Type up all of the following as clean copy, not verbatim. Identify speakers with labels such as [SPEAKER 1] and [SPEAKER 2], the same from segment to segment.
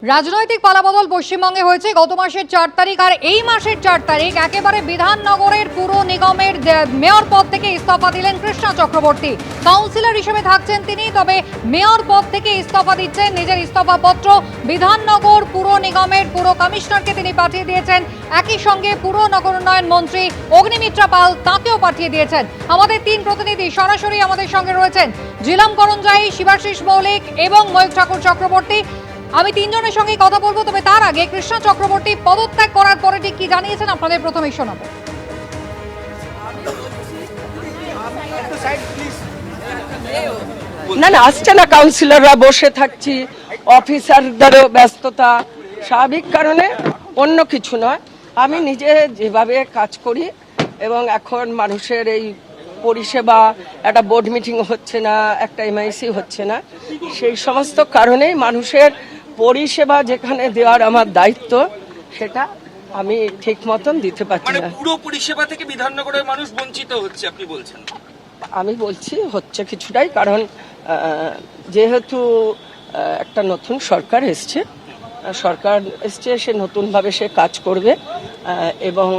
[SPEAKER 1] রাজনৈতিক পালাবদল পশ্চিমবঙ্গে হয়েছে গত মাসের 4 তারিখ, আর এই মাসের 4 তারিখ একেবারে বিধাননগরের পুর নিগমের মেয়র পদ থেকে ইস্তফা দিলেন কৃষ্ণা চক্রবর্তী। কাউন্সিলর হিসেবে থাকছেন তিনি, তবে মেয়র পদ থেকে ইস্তফা দিচ্ছেন। নিজের ইস্তফাপত্র বিধাননগর পুর নিগমের পুর কমিশনারকে তিনি পাঠিয়ে দিয়েছেন। একই সঙ্গে পুর নগর উন্নয়ন মন্ত্রী অগ্নিমিত্রা পাল তাকেও পাঠিয়ে দিয়েছেন। আমাদের 3 প্রতিনিধি সরাসরি আমাদের সঙ্গে রয়েছেন, জিলাম করঞ্জাই, শিবাশিস মৌলিক এবং ময়ূখ ঠাকুর চক্রবর্তী। আমি 3 জনের সঙ্গে কথা বলবো, তবে তার আগে কৃষ্ণা চক্রবর্তী পদত্যাগ করার পরে ঠিক কি জানিয়েছেন আপনাদের প্রথমেই শোনাবো।
[SPEAKER 2] না আসছে না, কাউন্সিলররা বসে থাকছি, অফিসারদেরও ব্যস্ততা, স্বাভাবিক কারণে, অন্য কিছু নয়। আমি নিজে যেভাবে কাজ করি এবং এখন মানুষের এই পরিষেবা, একটা বোর্ড মিটিং হচ্ছে না, একটা এমআইসি হচ্ছে না, সেই সমস্ত কারণেই মানুষের পরিষেবা যেখানে দেওয়ার আমার দায়িত্ব সেটা আমি ঠিক মতন দিতে পারছি না।
[SPEAKER 3] পুরো পরিষেবা থেকে বিধাননগরের মানুষ বঞ্চিত হচ্ছে আপনি বলছেন?
[SPEAKER 2] আমি বলছি হচ্ছে কিছুটাই, কারণ যেহেতু একটা নতুন সরকার এসছে, সে নতুনভাবে সে কাজ করবে এবং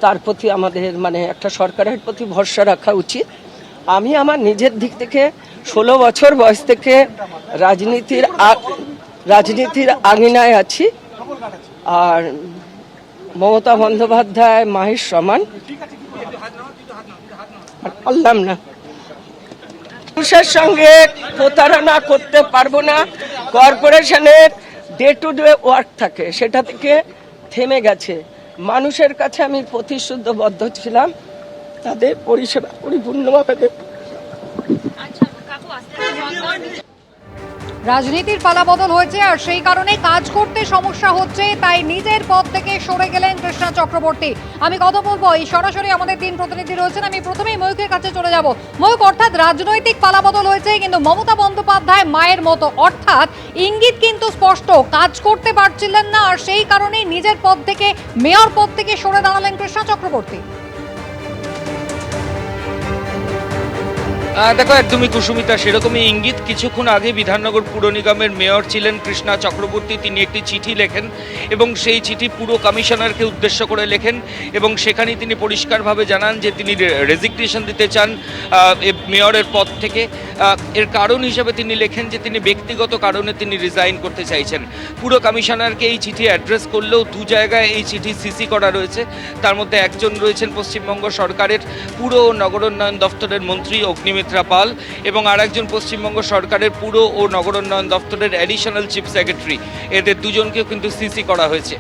[SPEAKER 2] তার প্রতি আমাদের একটা সরকারের প্রতি ভরসা রাখা উচিত। আমি আমার নিজের দিক থেকে 16 বছর বয়স থেকে রাজনীতির আঙিনায় আছি, আর মমতা বন্দ্যোপাধ্যায় মাহির সমান বললাম না। মানুষের সঙ্গে প্রতারণা করতে পারবো না। কর্পোরেশনের ডে টু ডে ওয়ার্ক থাকে, সেটা থেকে থেমে গেছে। মানুষের কাছে আমি প্রতিশ্রুতিবদ্ধ ছিলাম তাদের পরিষেবা পরিপূর্ণভাবে দেব।
[SPEAKER 1] রাজনীতির পালাবদল হয়েছে, আর সেই কারণে কাজ করতে সমস্যা হচ্ছে, তাই নিজের পদ থেকে সরে গেলেন কৃষ্ণা চক্রবর্তী। আমি কথা বলবো, এই সরাসরি আমাদের 3 প্রতিনিধি রয়েছেন। আমি প্রথমেই ময়ূখের কাছে চলে যাব। ময়ূখ, অর্থাৎ রাজনৈতিক পালাবদল হয়েছে, কিন্তু মমতা বন্দ্যোপাধ্যায় মায়ের মতো, অর্থাৎ ইঙ্গিত কিন্তু স্পষ্ট, কাজ করতে পারছিলেন না, আর সেই কারণেই নিজের পদ থেকে, মেয়র পদ থেকে সরে দাঁড়ালেন কৃষ্ণা চক্রবর্তী।
[SPEAKER 3] দেখো, একদমই কুসুমিতা, সেরকমই ইঙ্গিত। কিছুক্ষণ আগে বিধাননগর পুর নিগমের মেয়র ছিলেন কৃষ্ণা চক্রবর্তী। তিনি একটি চিঠি লেখেন এবং সেই চিঠি পুর কমিশনারকে উদ্দেশ্য করে লেখেন এবং সেখানে তিনি পরিষ্কারভাবে জানান যে তিনি রেজিগনেশন দিতে চান মেয়রের পদ থেকে। এর কারণ হিসেবে তিনি লেখেন যে তিনি ব্যক্তিগত কারণে তিনি রিজাইন করতে চাইছেন। পুর কমিশনারকে এই চিঠি অ্যাড্রেস করলেও 2 জায়গায় এই চিঠি সিসি করা রয়েছে। তার মধ্যে একজন রয়েছেন পশ্চিমবঙ্গ সরকারের পুর ও নগরোন্নয়ন দপ্তরের মন্ত্রী অগ্নিমিত্রা পাল, এবং আর একজন পশ্চিমবঙ্গ সরকারের পুর ও নগরোন্নয়ন দপ্তরের অ্যাডিশনাল চিফ সেক্রেটারি। এদের দুজনকেও কিন্তু সিসি করা হয়েছে।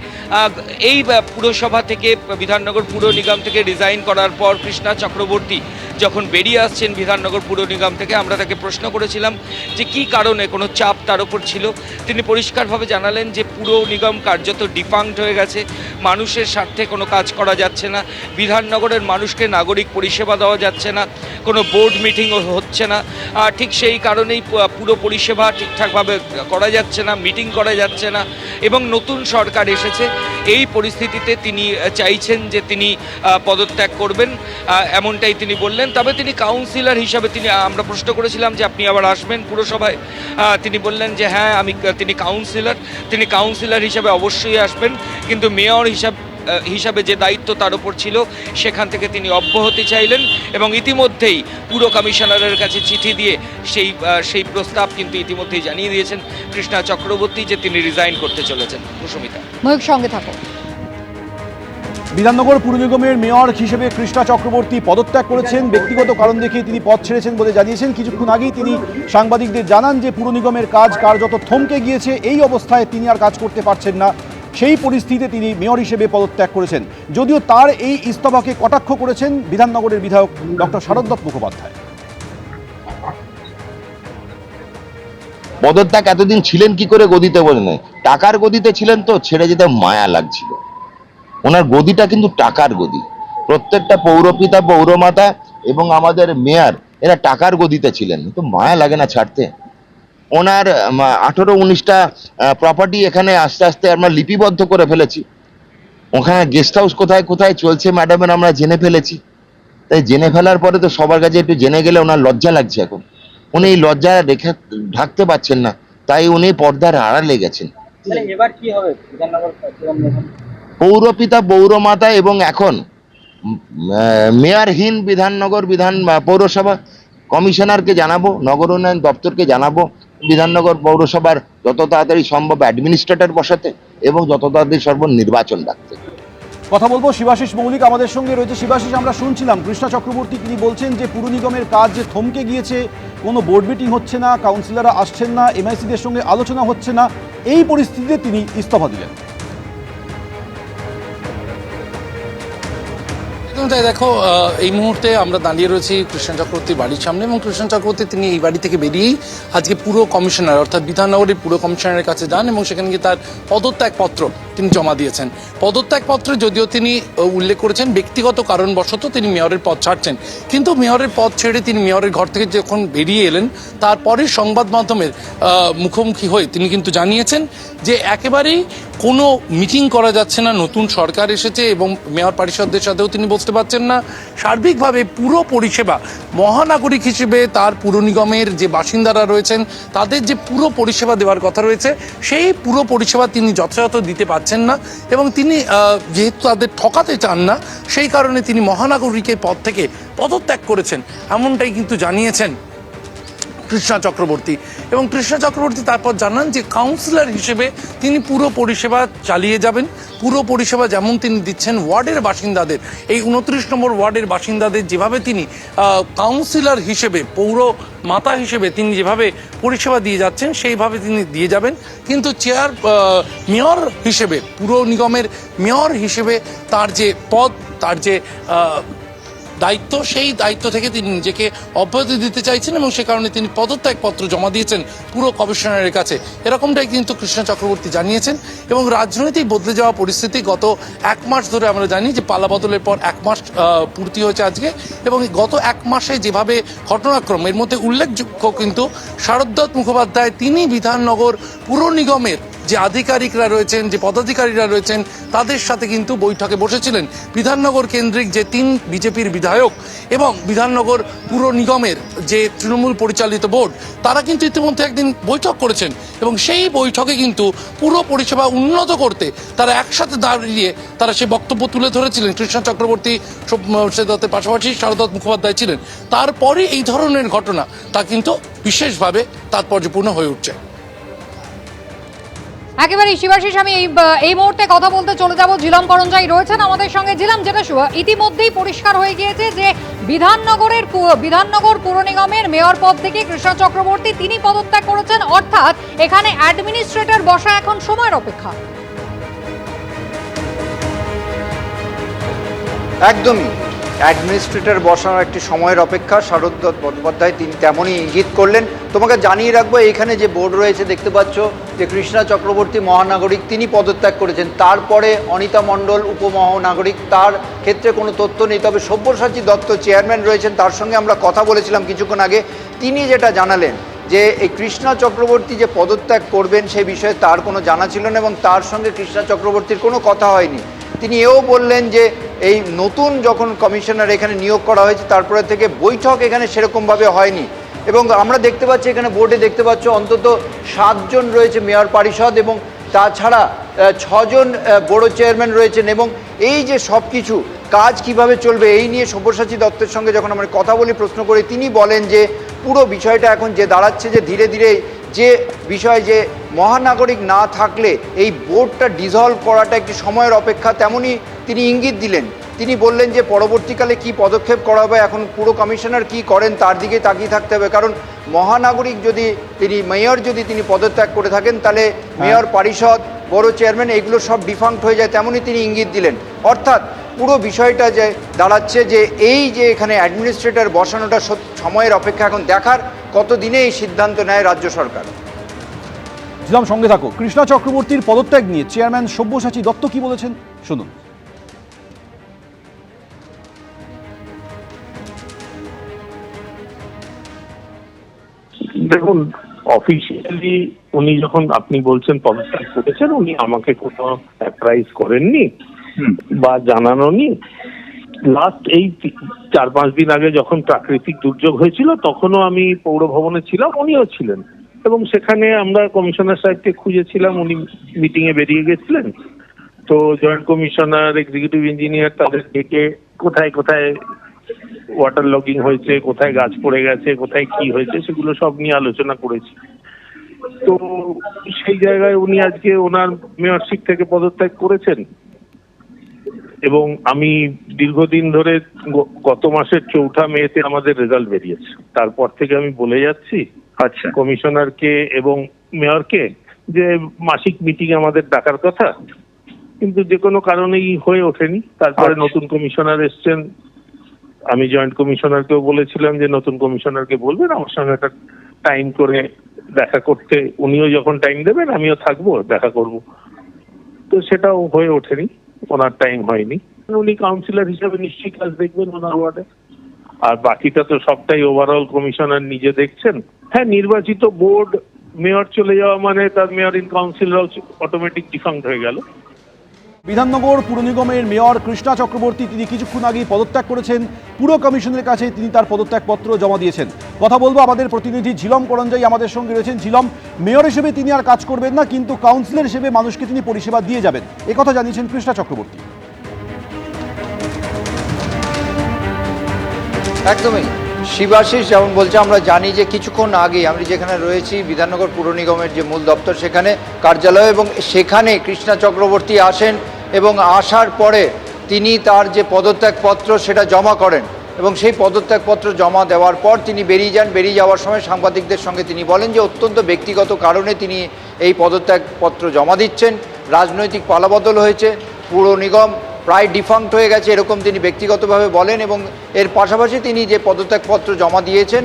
[SPEAKER 3] এই পুরসভা থেকে, বিধাননগর পুর নিগম থেকে রিজাইন করার পর কৃষ্ণা চক্রবর্তী যখন বেরিয়ে আসছেন বিধাননগর পুর নিগম থেকে, আমরা তাকে প্রশ্ন করেছিলাম যে কী কারণে, কোনো চাপ তার উপর ছিল। তিনি পরিষ্কারভাবে জানালেন যে পুর নিগম কার্যত ডিফাঙ্কড হয়ে গেছে, মানুষের স্বার্থে কোনো কাজ করা যাচ্ছে না, বিধাননগরের মানুষকে নাগরিক পরিষেবা দেওয়া যাচ্ছে না, কোনো বোর্ড মিটিংও হচ্ছে না। ঠিক সেই কারণেই পুরো পরিষেবা ঠিকঠাকভাবে করা যাচ্ছে না, মিটিং করা যাচ্ছে না, এবং নতুন সরকার এসেছে। এই পরিস্থিতিতে তিনি চাইছেন যে তিনি পদত্যাগ করবেন, এমনটাই তিনি বললেন। তবে তিনি কাউন্সিলর হিসাবে, আমরা প্রশ্ন করেছিলাম যে আপনি আবার আসবেন পুরসভায়, তিনি বললেন যে হ্যাঁ তিনি কাউন্সিলর হিসাবে অবশ্যই আসবেন, কিন্তু মেয়র হিসাবে যে দায়িত্ব তার উপর ছিল সেখান থেকে তিনি অব্যাহতি চাইলেন, এবং ইতিমধ্যেই পুর কমিশনারের কাছে চিঠি দিয়ে সেই প্রস্তাব কিন্তু ইতিমধ্যেই জানিয়ে দিয়েছেন কৃষ্ণা চক্রবর্তী যে তিনি রিজাইন করতে চলেছেন। কুসুমিতা,
[SPEAKER 1] ময়ূখ সঙ্গে থাকো।
[SPEAKER 4] বিধাননগর পুর নিগমের মেয়র হিসেবে কৃষ্ণা চক্রবর্তী পদত্যাগ করেছেন। ব্যক্তিগত কারণ দেখিয়ে তিনি পদ ছেড়েছেন বলে জানিয়েছেন। কিছুক্ষণ আগেই তিনি সাংবাদিকদের জানান যে পুর নিগমের কাজ কার্যত থমকে গিয়েছে, এই অবস্থায় তিনি আর কাজ করতে পারছেন না। সেই পরিস্থিতিতে তিনি মেয়র হিসেবে পদত্যাগ করেছেন। যদিও তার এই ইস্তফাকে কটাক্ষ করেছেন বিধাননগরের বিধায়ক ডক্টর শারদত্ত মুখোপাধ্যায়।
[SPEAKER 5] পদত্যাগ এতদিন ছিলেন কি করে গদিতে, বোঝেন? টাকার গদিতে ছিলেন তো ছেড়ে যেতে মায়া লাগছিল। ওনার গদিটা কিন্তু টাকার গদি। প্রত্যেকটা পৌরপিতা, পৌরমাতা এবং আমাদের মেয়র এরা টাকার গদিতে ছিলেন, তো মায়া লাগে না ছাড়তে। ওনার 18-19টা প্রপার্টি এখানে আস্তে আস্তে আমরা লিপিবদ্ধ করে ফেলেছি। ওখানে গেস্ট হাউস কোথায় কোথায় চলছে ম্যাডামের আমরা জেনে ফেলেছি। তাই জেনে ফেলার পরে তো সবার কাছে একটু জেনে গেলে ওনার লজ্জা লাগছে। এখন উনি এই লজ্জা ঢাকতে পারছেন না, তাই উনি পর্দার আড়ালে গেছেন।
[SPEAKER 6] এবার কি হবে বিধাননগর?
[SPEAKER 5] পৌরপিতা পৌরমাতা এবং এখন মেয়রহীন বিধাননগর পৌরসভা কমিশনারকে জানাবো, নগর উন্নয়ন দপ্তরকে জানাবো বিধাননগর পৌরসভার যত তাড়াতাড়ি সম্ভব অ্যাডমিনিস্ট্রেটর বসাতে এবং যত তাড়াতাড়ি সম্ভব নির্বাচন ডাকতে।
[SPEAKER 4] কথা বলবো শিবাশিস মৌলিক আমাদের সঙ্গে রয়েছে। শিবাশিস, আমরা শুনছিলাম কৃষ্ণা চক্রবর্তী, তিনি বলছেন যে পুর নিগমের কাজ যে থমকে গিয়েছে, কোনো বোর্ড মিটিং হচ্ছে না, কাউন্সিলররা আসছেন না, এমআইসিদের সঙ্গে আলোচনা হচ্ছে না, এই পরিস্থিতিতে তিনি ইস্তফা দিলেন।
[SPEAKER 7] তাই দেখো, এই মুহূর্তে আমরা দাঁড়িয়ে রয়েছি কৃষ্ণ চক্রবর্তীর বাড়ির সামনে, এবং কৃষ্ণ চক্রবর্তী তিনি এই বাড়ি থেকে বেরিয়েই আজকে পুরো কমিশনার অর্থাৎ বিধাননগরের পুরো কমিশনারের কাছে যান এবং সেখানে গিয়ে তার পদত্যাগপত্র তিনি জমা দিয়েছেন। পদত্যাগপত্রে যদিও তিনি উল্লেখ করেছেন ব্যক্তিগত কারণবশত তিনি মেয়রের পদ ছাড়ছেন, কিন্তু মেয়রের পদ ছেড়ে তিনি মেয়রের ঘর থেকে যখন বেরিয়ে এলেন তারপরে সংবাদ মাধ্যমের মুখোমুখি হয়ে তিনি কিন্তু জানিয়েছেন যে একেবারেই কোনো মিটিং করা যাচ্ছে না, নতুন সরকার এসেছে এবং মেয়র পরিষদের সাথেও তিনি বসতে পারছেন না। সার্বিকভাবে পুরো পরিষেবা মহানাগরিক হিসেবে তার পুর নিগমের যে বাসিন্দারা রয়েছেন তাদের যে পুরো পরিষেবা দেওয়ার কথা রয়েছে সেই পুরো পরিষেবা তিনি যথাযথ দিতে পারছেন না, এবং তিনি যেহেতু তাদের ঠকাতে চান না সেই কারণে তিনি মহানাগরিকের পদ থেকে পদত্যাগ করেছেন, এমনটাই কিন্তু জানিয়েছেন কৃষ্ণা চক্রবর্তী। এবং কৃষ্ণা চক্রবর্তী তারপর জানান যে কাউন্সিলর হিসেবে তিনি পুরো পরিষেবা চালিয়ে যাবেন, পুরো পরিষেবা যেমন তিনি দিচ্ছেন ওয়ার্ডের বাসিন্দাদের, এই 29 নম্বর ওয়ার্ডের বাসিন্দাদের যেভাবে তিনি কাউন্সিলর হিসেবে পৌর মাতা হিসেবে তিনি যেভাবে পরিষেবা দিয়ে যাচ্ছেন সেইভাবে তিনি দিয়ে যাবেন। কিন্তু মেয়র হিসেবে পুর নিগমের মেয়র হিসেবে তার যে পদ, তার যে দায়িত্ব, সেই দায়িত্ব থেকে তিনি নিজেকে অব্যাহতি দিতে চাইছেন এবং সে কারণে তিনি পদত্যাগপত্র জমা দিয়েছেন পুরো কমিশনারের কাছে, এরকমটাই কিন্তু কৃষ্ণ চক্রবর্তী জানিয়েছেন। এবং রাজনৈতিক বদলে যাওয়া পরিস্থিতি গত 1 মাস ধরে আমরা জানি যে পালা বদলের পর 1 মাস পূর্তি হয়েছে আজকে, এবং গত 1 মাসে যেভাবে ঘটনাক্রম, এর মধ্যে উল্লেখযোগ্য কিন্তু শারদত্ত মুখোপাধ্যায় তিনি বিধাননগর পুর নিগমের যে আধিকারিকরা রয়েছেন, যে পদাধিকারীরা রয়েছেন তাদের সাথে কিন্তু বৈঠকে বসেছিলেন। বিধাননগর কেন্দ্রিক যে 3 বিজেপির বিধায়ক এবং বিধাননগর পুর নিগমের যে তৃণমূল পরিচালিত বোর্ড, তারা কিন্তু ইতিমধ্যে একদিন বৈঠক করেছেন এবং সেই বৈঠকে কিন্তু পুরো পরিষেবা উন্নত করতে তারা একসাথে দাঁড়িয়ে তারা সে বক্তব্য তুলে ধরেছিলেন। কৃষ্ণ চক্রবর্তী দত্তের পাশাপাশি শারদত্ত মুখোপাধ্যায় ছিলেন। তারপরে এই ধরনের ঘটনা তা কিন্তু বিশেষভাবে তাৎপর্যপূর্ণ হয়ে উঠছে।
[SPEAKER 1] একেবারে শিবাশিস, আমি এই মুহূর্তে কথা বলতে চলে যাব, জিলাম করঞ্জাই রয়েছেন আমাদের সঙ্গে। জিলাম, যেটা ইতিমধ্যেই পরিষ্কার হয়ে গিয়েছে যে বিধাননগর পুর নিগমের মেয়র পদ থেকে কৃষ্ণা চক্রবর্তী তিনি পদত্যাগ করেছেন, অর্থাৎ এখানে অ্যাডমিনিস্ট্রেটর বসা এখন সময়ের অপেক্ষা।
[SPEAKER 8] একদমই অ্যাডমিনিস্ট্রেটর বসানোর একটি সময়ের অপেক্ষা। শারদত্ত বন্দ্যোপাধ্যায় তিনি তেমনই ইঙ্গিত করলেন। তোমাকে জানিয়ে রাখবো, এখানে যে বোর্ড রয়েছে দেখতে পাচ্ছ যে কৃষ্ণা চক্রবর্তী মহানাগরিক তিনি পদত্যাগ করেছেন, তারপরে অনিতা মণ্ডল উপমহানাগরিক, তার ক্ষেত্রে কোনো তথ্য নেই। তবে সব্যসাচী দত্ত চেয়ারম্যান রয়েছেন, তার সঙ্গে আমরা কথা বলেছিলাম কিছুক্ষণ আগে। তিনি যেটা জানালেন যে এই কৃষ্ণা চক্রবর্তী যে পদত্যাগ করবেন সে বিষয়ে তার কোনো জানা ছিল না এবং তার সঙ্গে কৃষ্ণা চক্রবর্তীর কোনো কথা হয়নি। তিনি এও বললেন যে এই নতুন যখন কমিশনার এখানে নিয়োগ করা হয়েছে তারপরে থেকে বৈঠক এখানে সেরকমভাবে হয়নি। এবং আমরা দেখতে পাচ্ছি এখানে বোর্ডে দেখতে পাচ্ছ অন্তত 7 জন রয়েছে মেয়র পরিষদ এবং তাছাড়া 6 জন বড় চেয়ারম্যান রয়েছেন। এবং এই যে সব কিছু কাজ কিভাবে চলবে এই নিয়ে সব্যসাচী দত্তের সঙ্গে যখন আমরা কথা বলি, প্রশ্ন করি, তিনি বলেন যে পুরো বিষয়টা এখন যে দাঁড়াচ্ছে যে ধীরে ধীরে যে বিষয় যে মহানাগরিক না থাকলে এই বোর্ডটা ডিসলভ করাটা একটি সময়ের অপেক্ষা, তেমনই তিনি ইঙ্গিত দিলেন। তিনি বললেন যে পরবর্তীকালে কি পদক্ষেপ করা হবে, এখন পুরো কমিশনার কি করেন তার দিকে তাকিয়ে থাকতে হবে। কারণ মহানাগরিক যদি মেয়র যদি তিনি পদত্যাগ করে থাকেন তাহলে মেয়র পরিষদ, বড় চেয়ারম্যান এগুলো সব ডিফাঙ্ক্ট হয়ে যায়, তেমনই তিনি ইঙ্গিত দিলেন। অর্থাৎ পুরো বিষয়টা যে দাঁড়াচ্ছে যে এই যে এখানে অ্যাডমিনিস্ট্রেটর বসানোটা সময়ের অপেক্ষা, এখন দেখার কতদিনে এই সিদ্ধান্ত নেয় রাজ্য সরকার।
[SPEAKER 4] জিলাম, সঙ্গে থাকো। কৃষ্ণা চক্রবর্তীর পদত্যাগ নিয়ে চেয়ারম্যান সব্যসাচী দত্ত কি বলেছেন শুনুন।
[SPEAKER 9] দেখুন, অফিসিয়ালি উনি যখন আপনি বলছেন পদত্যাগ করেছেন, উনি আমাকে কোনো অ্যাপ্রাইজ করেননি বা জানানোনি। লাস্ট এই 4-5 দিন আগে যখন প্রাকৃতিক দুর্যোগ হয়েছিল তখনও আমি পৌর ভবনে ছিলাম, উনিও ছিলেন এবং সেখানে আমরা কমিশনার সাহেবকে খুঁজেছিলাম, উনি মিটিং এ বেরিয়ে গেছিলেন। তো জয়েন্ট কমিশনার, এক্সিকিউটিভ ইঞ্জিনিয়ার তাদের ডেকে কোথায় কোথায় ওয়াটার লগিং হয়েছে, কোথায় গাছ পড়ে গেছে, কোথায় কি হয়েছে সেগুলো সব নিয়ে আলোচনা করেছি। তো সেই জায়গায় উনি আজকে ওনার মেয়রশিপ থেকে পদত্যাগ করেছেন এবং আমি দীর্ঘদিন ধরে গত মাসের 4 মেতে আমাদের রেজাল্ট বেরিয়েছে, তারপর থেকে আমি বলে যাচ্ছি
[SPEAKER 8] আচ্ছা,
[SPEAKER 9] কমিশনারকে এবং মেয়রকে যে মাসিক মিটিং আমাদের ডাকার কথা, কিন্তু যে কোনো কারণেই হয়ে ওঠেনি। তারপরে নতুন কমিশনার এসছেন, আমি জয়েন্ট কমিশনারকেও বলেছিলাম যে নতুন কমিশনারকে বলবেন আমার সঙ্গে একটা টাইম করে দেখা করতে, উনিও যখন টাইম দেবেন আমিও থাকবো, দেখা করব। তো সেটাও হয়ে ওঠেনি, ওনার টাইম হয়নি। উনি কাউন্সিলর হিসেবে নিশ্চয়ই কাজ দেখবেন ওনার ওয়ার্ডে, আর বাকিটা তো সবটাই ওভারঅল কমিশনার নিজে দেখছেন। হ্যাঁ, নির্বাচিত বোর্ড মেয়র চলে যাওয়া মানে তার মেয়র ইন কাউন্সিল অটোমেটিক ডিফাঙ্ক্ট হয়ে গেল।
[SPEAKER 4] বিধাননগর পুর নিগমের মেয়র কৃষ্ণা চক্রবর্তী তিনি কিছুক্ষণ আগেই পদত্যাগ করেছেন। পুর কমিশনের কাছে তিনি তার পদত্যাগপত্র জমা দিয়েছেন। কথা বলবো আমাদের প্রতিনিধি ঝিলম করঞ্জাই আমাদের সঙ্গে রয়েছেন। ঝিলম, মেয়র হিসেবে তিনি আর কাজ করবেন না, কিন্তু কাউন্সিলর হিসেবে মানুষকে তিনি পরিষেবা দিয়ে যাবেন, একথা জানিয়েছেন কৃষ্ণা চক্রবর্তী।
[SPEAKER 8] একদমই শিবাশিস যেমন বলছে, আমরা জানি যে কিছুক্ষণ আগে আমি যেখানে রয়েছি বিধাননগর পুর নিগমের যে মূল দপ্তর সেখানে কার্যালয়, এবং সেখানে কৃষ্ণা চক্রবর্তী আসেন এবং আসার পরে তিনি তার যে পদত্যাগপত্র সেটা জমা করেন এবং সেই পদত্যাগপত্র জমা দেওয়ার পর তিনি বেরিয়ে যান। বেরিয়ে যাওয়ার সময় সাংবাদিকদের সঙ্গে তিনি বলেন যে অত্যন্ত ব্যক্তিগত কারণে তিনি এই পদত্যাগপত্র জমা দিচ্ছেন। রাজনৈতিক পালাবদল হয়েছে, পুর নিগম প্রায় ডিফাঙ্ক্ট হয়ে গেছে, এরকম তিনি ব্যক্তিগতভাবে বলেন। এবং এর পাশাপাশি তিনি যে পদত্যাগপত্র জমা দিয়েছেন,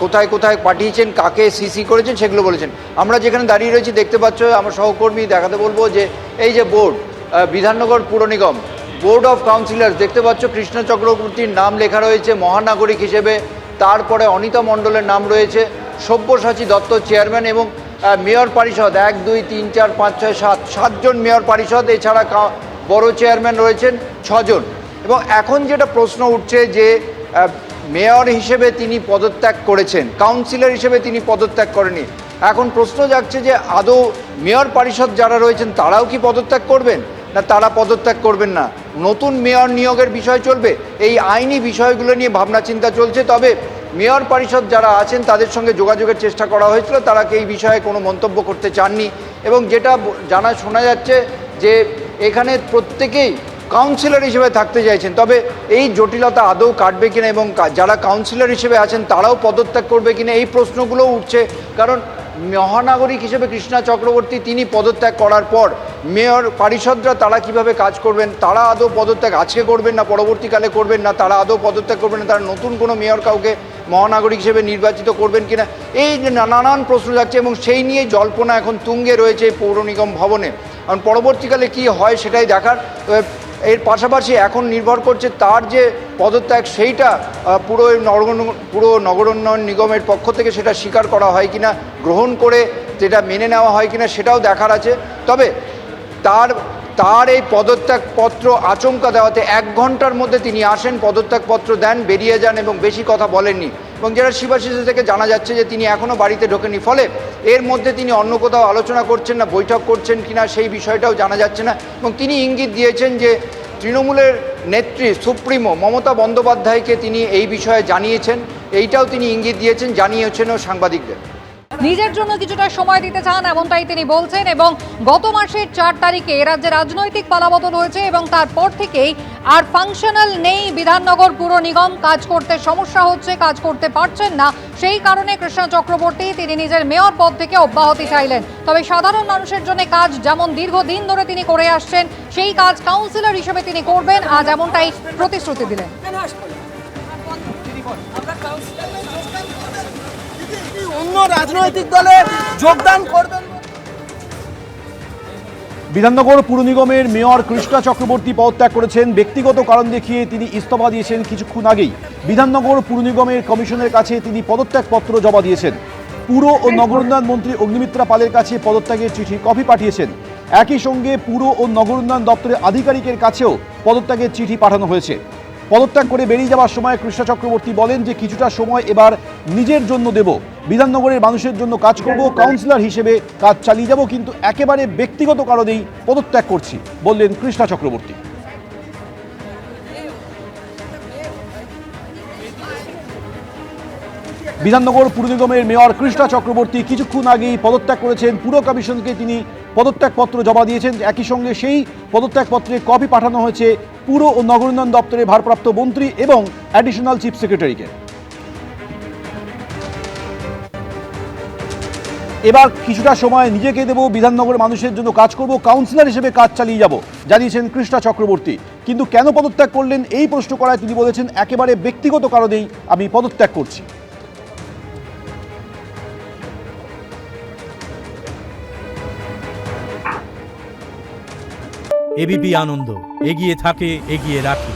[SPEAKER 8] কোথায় কোথায় পাঠিয়েছেন, কাকে সিসি করেছেন সেগুলো বলেছেন। আমরা যেখানে দাঁড়িয়ে রয়েছি দেখতে পাচ্ছ, আমার সহকর্মী দেখাতে বলবো যে এই যে বোর্ড, বিধাননগর পুর নিগম বোর্ড অফ কাউন্সিলর দেখতে পাচ্ছ, কৃষ্ণ চক্রবর্তীর নাম লেখা রয়েছে মহানাগরিক হিসেবে, তারপরে অনিতা মণ্ডলের নাম রয়েছে, সব্যসাচী দত্ত চেয়ারম্যান, এবং মেয়র পরিষদ 1 2 3 4 5 6 7 7জন মেয়র পরিষদ, এছাড়া বড় চেয়ারম্যান রয়েছেন 6 জন। এবং এখন যেটা প্রশ্ন উঠছে যে মেয়র হিসেবে তিনি পদত্যাগ করেছেন, কাউন্সিলর হিসেবে তিনি পদত্যাগ করেনি। এখন প্রশ্ন জাগছে যে আদৌ মেয়র পরিষদ যারা রয়েছেন তারাও কি পদত্যাগ করবেন, না তারা পদত্যাগ করবেন না, নতুন মেয়র নিয়োগের বিষয় চলবে, এই আইনি বিষয়গুলো নিয়ে ভাবনা চিন্তা চলছে। তবে মেয়র পরিষদ যারা আছেন তাদের সঙ্গে যোগাযোগের চেষ্টা করা হয়েছিল, তারা এই বিষয়ে কোনো মন্তব্য করতে চাননি। এবং যেটা শোনা যাচ্ছে যে এখানে প্রত্যেকেই কাউন্সিলর হিসেবে থাকতে চাইছেন, তবে এই জটিলতা আদৌ কাটবে কিনা এবং যারা কাউন্সিলর হিসেবে আছেন তারাও পদত্যাগ করবে কিনা এই প্রশ্নগুলোও উঠছে। কারণ মহানাগরিক হিসেবে কৃষ্ণা চক্রবর্তী তিনি পদত্যাগ করার পর মেয়র পরিষদরা তারা কিভাবে কাজ করবেন, তারা আদৌ পদত্যাগ আজকে করবেন না পরবর্তীকালে করবেন, না তারা আদৌ পদত্যাগ করবেন না তারা নতুন কোনো মেয়র কাউকে মহানাগরিক হিসেবে নির্বাচিত করবেন কিনা, এই যে নানান প্রশ্ন যাচ্ছে এবং সেই নিয়ে জল্পনা এখন তুঙ্গে রয়েছে পৌর নিগম ভবনে। কারণ পরবর্তীকালে কি হয় সেটাই দেখার। এর পাশাপাশি এখন নির্ভর করছে তার যে পদত্যাগ সেইটা পুরো নগরোন্নয়ন নিগমের পক্ষ থেকে সেটা স্বীকার করা হয় কিনা, গ্রহণ করে যেটা মেনে নেওয়া হয় কিনা সেটাও দেখার আছে। তবে তার এই পদত্যাগপত্র আচমকা দেওয়াতে 1 ঘন্টার মধ্যে তিনি আসেন, পদত্যাগপত্র দেন, বেরিয়ে যান এবং বেশি কথা বলেননি। এবং যেটা শিবাশিস থেকে জানা যাচ্ছে যে তিনি এখনও বাড়িতে ঢোকেননি, ফলে এর মধ্যে তিনি অন্য কোথাও আলোচনা করছেন না, বৈঠক করছেন কিনা সেই বিষয়টাও জানা যাচ্ছে না। এবং তিনি ইঙ্গিত দিয়েছেন যে তৃণমূলের নেত্রী সুপ্রিমো মমতা বন্দ্যোপাধ্যায়কে তিনি এই বিষয়ে জানিয়েছেন, এইটাও তিনি ইঙ্গিত দিয়েছেন, জানিয়েছেনও সাংবাদিকদের।
[SPEAKER 1] নিজের জন্য কিছুটা সময় দিতে চান এমনটাই তিনি বলছেন। এবং গত মাসের 4 তারিখে রাজ্যে রাজনৈতিক পালাবদল হয়েছে এবং তারপর থেকেই আর ফাংশনাল নেই বিধাননগর পুর নিগম, কাজ করতে সমস্যা হচ্ছে, কাজ করতে পারছেন না। সেই কারণে কৃষ্ণা চক্রবর্তী তিনি নিজের মেয়র পদ থেকে অব্যাহতি চাইলেন। তবে সাধারণ মানুষের জন্য কাজ যেমন দীর্ঘদিন ধরে তিনি করে আসছেন, সেই কাজ কাউন্সিলর হিসেবে তিনি করবেন, আজ এমনটাই প্রতিশ্রুতি দিলেন।
[SPEAKER 10] অন্য রাজনৈতিক দলে যোগদান করবেন।
[SPEAKER 4] বিধাননগর পুর নিগমের মেয়র কৃষ্ণা চক্রবর্তী পদত্যাগ করেছেন, ব্যক্তিগত কারণ দেখিয়ে তিনি ইস্তফা দিয়েছেন। কিছুক্ষণ আগেই বিধাননগর পুর নিগমের কমিশনের কাছে তিনি পদত্যাগপত্র জমা দিয়েছেন। পুর ও নগরোন্নয়ন মন্ত্রী অগ্নিমিত্রা পালের কাছে পদত্যাগের চিঠি কপি পাঠিয়েছেন। একই সঙ্গে পুর ও নগরোন্নয়ন দপ্তরের আধিকারিকের কাছেও পদত্যাগের চিঠি পাঠানো হয়েছে। পদত্যাগ করে বেরিয়ে যাওয়ার সময় কৃষ্ণা চক্রবর্তী বলেন যে কিছুটা সময় এবার নিজের জন্য দেব, বিধাননগরের মানুষের জন্য কাজ করব, কাউন্সিলর হিসেবে কাজ চালিয়ে যাব, কিন্তু একেবারে ব্যক্তিগত কারণেই পদত্যাগ করছি বললেন কৃষ্ণা চক্রবর্তী। বিধাননগর পুর নিগমের মেয়র কৃষ্ণা চক্রবর্তী কিছুক্ষণ আগেই পদত্যাগ করেছেন। পুর কমিশনকে তিনি পদত্যাগপত্র জমা দিয়েছেন। একই সঙ্গে সেই পদত্যাগপত্রের কপি পাঠানো হয়েছে পুর ও নগর উন্নয়ন দপ্তরের ভারপ্রাপ্ত মন্ত্রী এবং অ্যাডিশনাল চিফ সেক্রেটারিকে। এবার কিছুটা সময় নিজেকে দেব, বিধাননগরের মানুষের জন্য কাজ করব, কাউন্সিলর হিসেবে কাজ চালিয়ে যাব জানিয়েছেন কৃষ্ণা চক্রবর্তী। কিন্তু কেন পদত্যাগ করলেন এই প্রশ্ন করায় তিনি বলেছেন, একেবারে ব্যক্তিগত কারণেই আমি পদত্যাগ করছি।
[SPEAKER 11] এবিপি আনন্দ, এগিয়ে থাকে, এগিয়ে রাখে।